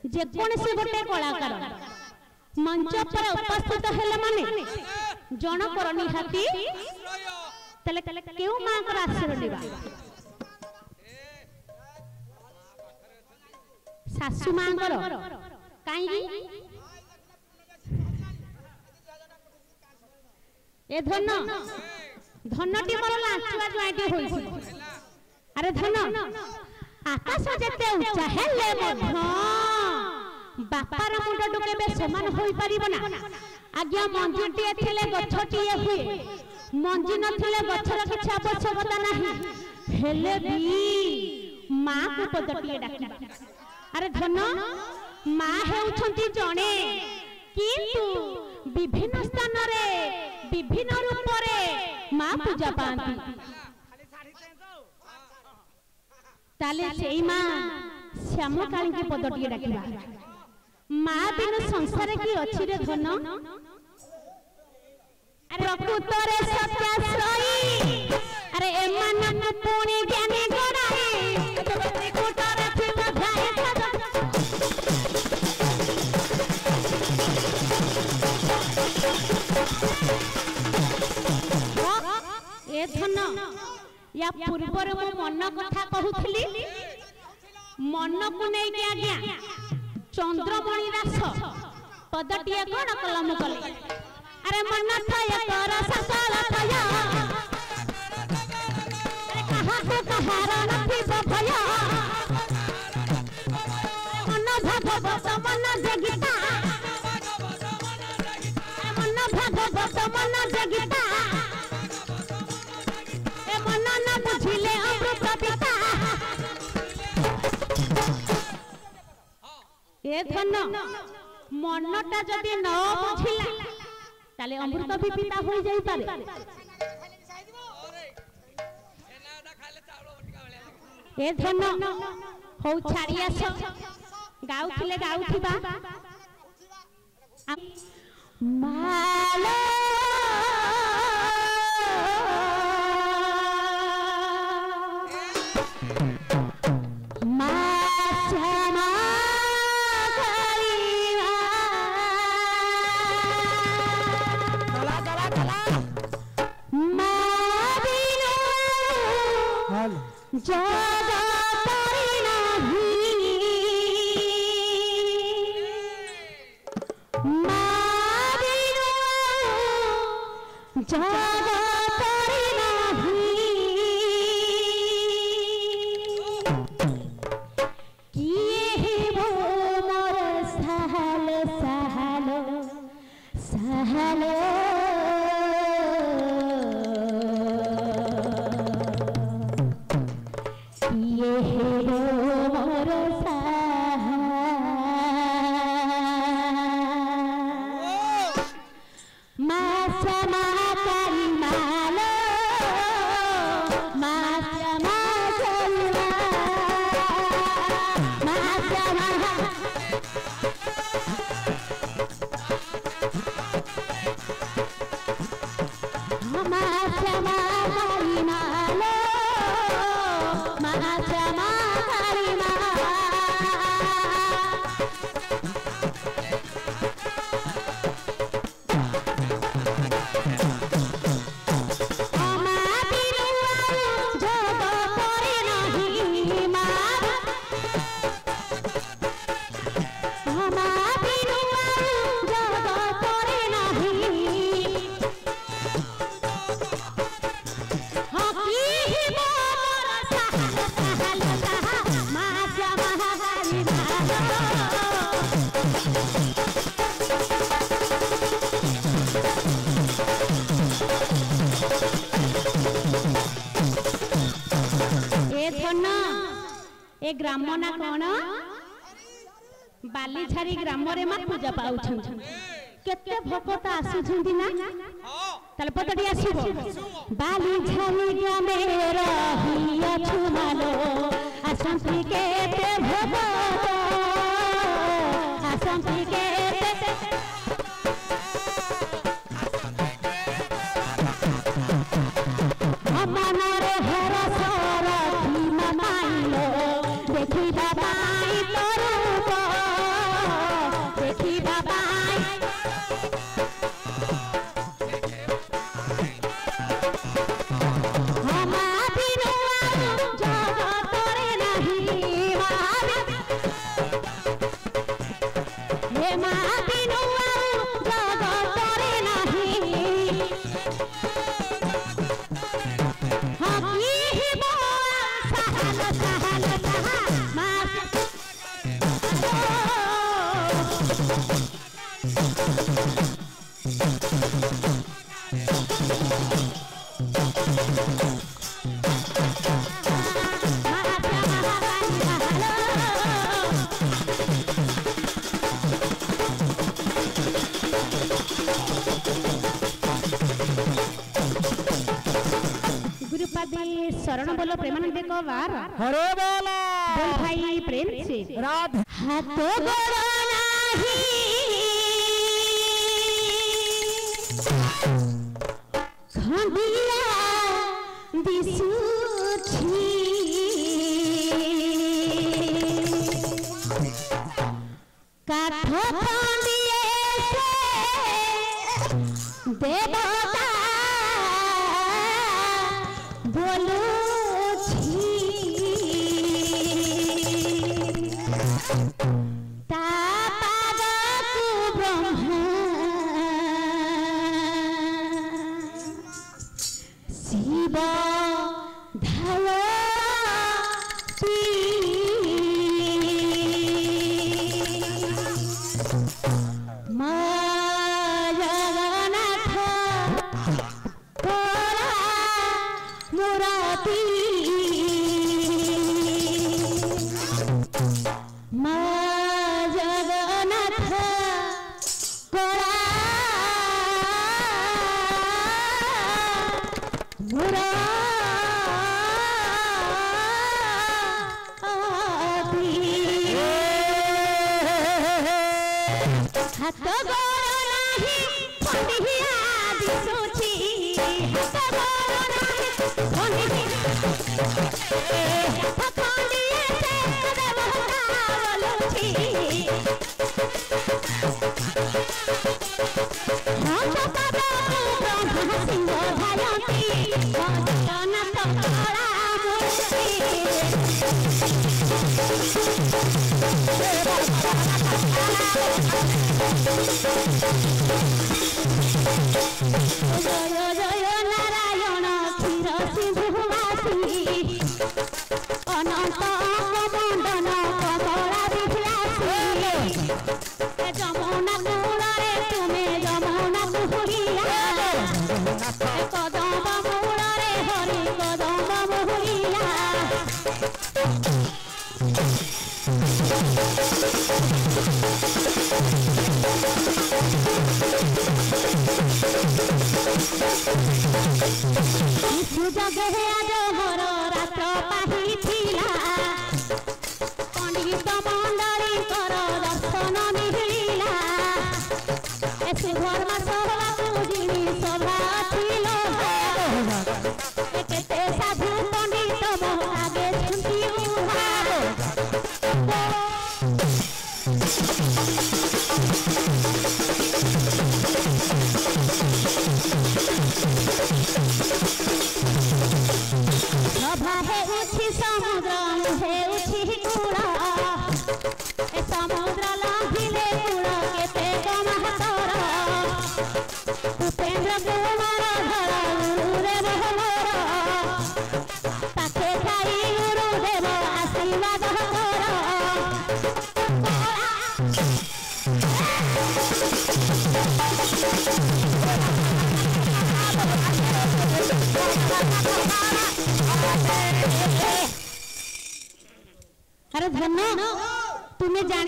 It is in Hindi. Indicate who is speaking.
Speaker 1: जेकोसी गोटे कलाकार मंच पर उपस्थित हेले माने जनकर निहाती तले केउ मां कर आश्रय लेबा सासु मां कर काई ए धन धनटी मोर लाचुआ जुआटी होई अरे धन आकाश जेते ऊंचा हेले मध्य बापार मुंड केबे समान होई परिबो ना आज्ञा मंजुटी एथिले गछटी हुए मंजी नथिले गछर किछ आवश्यकता नाही हेले भी मां को पदटी डाकिबा अरे धन मां हेउछंती जणे किंतु विभिन्न स्थान रे विभिन्न रूप रे मां पूजा पाती ताले सेई मां श्यामकाली की पदटी डाकिबा मां बिन संसार की अछि रे धन प्रकृतरे सत्याश्रयी अरे एमान पुणी ज्ञानी गोराई कुटरे थिबा ध्याय ए धन या पूर्वर मो मन कथा कहूथली मन को नै के आज्ञा चंद्रमणि दास पदटिया कोन कलम कले अरे मन थाय कर सकल थाय अरे कहा को कहारा नथि भय मन भागवत मन जगिता मन भागवत मन जगिता ए मन न बुझिले अमृत पिता ए धन मनटा जदि न बुझिला ताले अमृत भी पिता हो जाई पारे ए धन हो छाड़ी आस गाउथिले गाउथिबा मालो ग्राम ना कौन बालीझारी ग्राम रे मा पूजा पाउछन केते भक्त आसुछंती ना तले पतडी आसीबो बालीझारी ग्रामे रहिया छुमालो आसंती केते भक्त आसंती केते अमनरे हर सारा धीमा माइलो देखिबा पाई तोरूप प्रेमा बिनु जगतरे नहीं हाँ की सहल सहल शरण बोलो प्रेमानंद को बार
Speaker 2: हरे बोला
Speaker 1: बोल भाई प्रेम से
Speaker 2: राधे
Speaker 1: हाथ गोड़ नाही खंडिया दिसुछि काठ खंडिए से देवता बोलो शिव धल जगन्नाथ कोला मुराती जगन्नाथ कोला हाथ गोड़ नाही खंडिया दिसुछि हाथ गोड़ नाही हाथ खंडिए से देवता बोलुछि राम पद ब्रह्म सिंह धायति जगन्नाथ कला मूर्ति जय जय नारायण क्षीर सिंधुवासी अनंत मंडन कमला विलासी जमुना कूଳରେ तुमे जमुना कुहुरिया कदम मूଳରେ हरि कदम मुहुरिया जगे आजहर रात पाहिथिला पंडित मंडली कर दर्शन मिलिला शुभर मास पूजिणी सभा थिलो केते साधु पंडित मो आगे छुंती सभा है उठी समुद्र मुहे उठी कूल ए समुद्र लाभिले कूल केते गमहतर उपेन्द्र कुमार धर गुरुदेव मोर पाखे खाई गुरुदेव आशीर्वाद कर अरे धन्य तुम्हें जान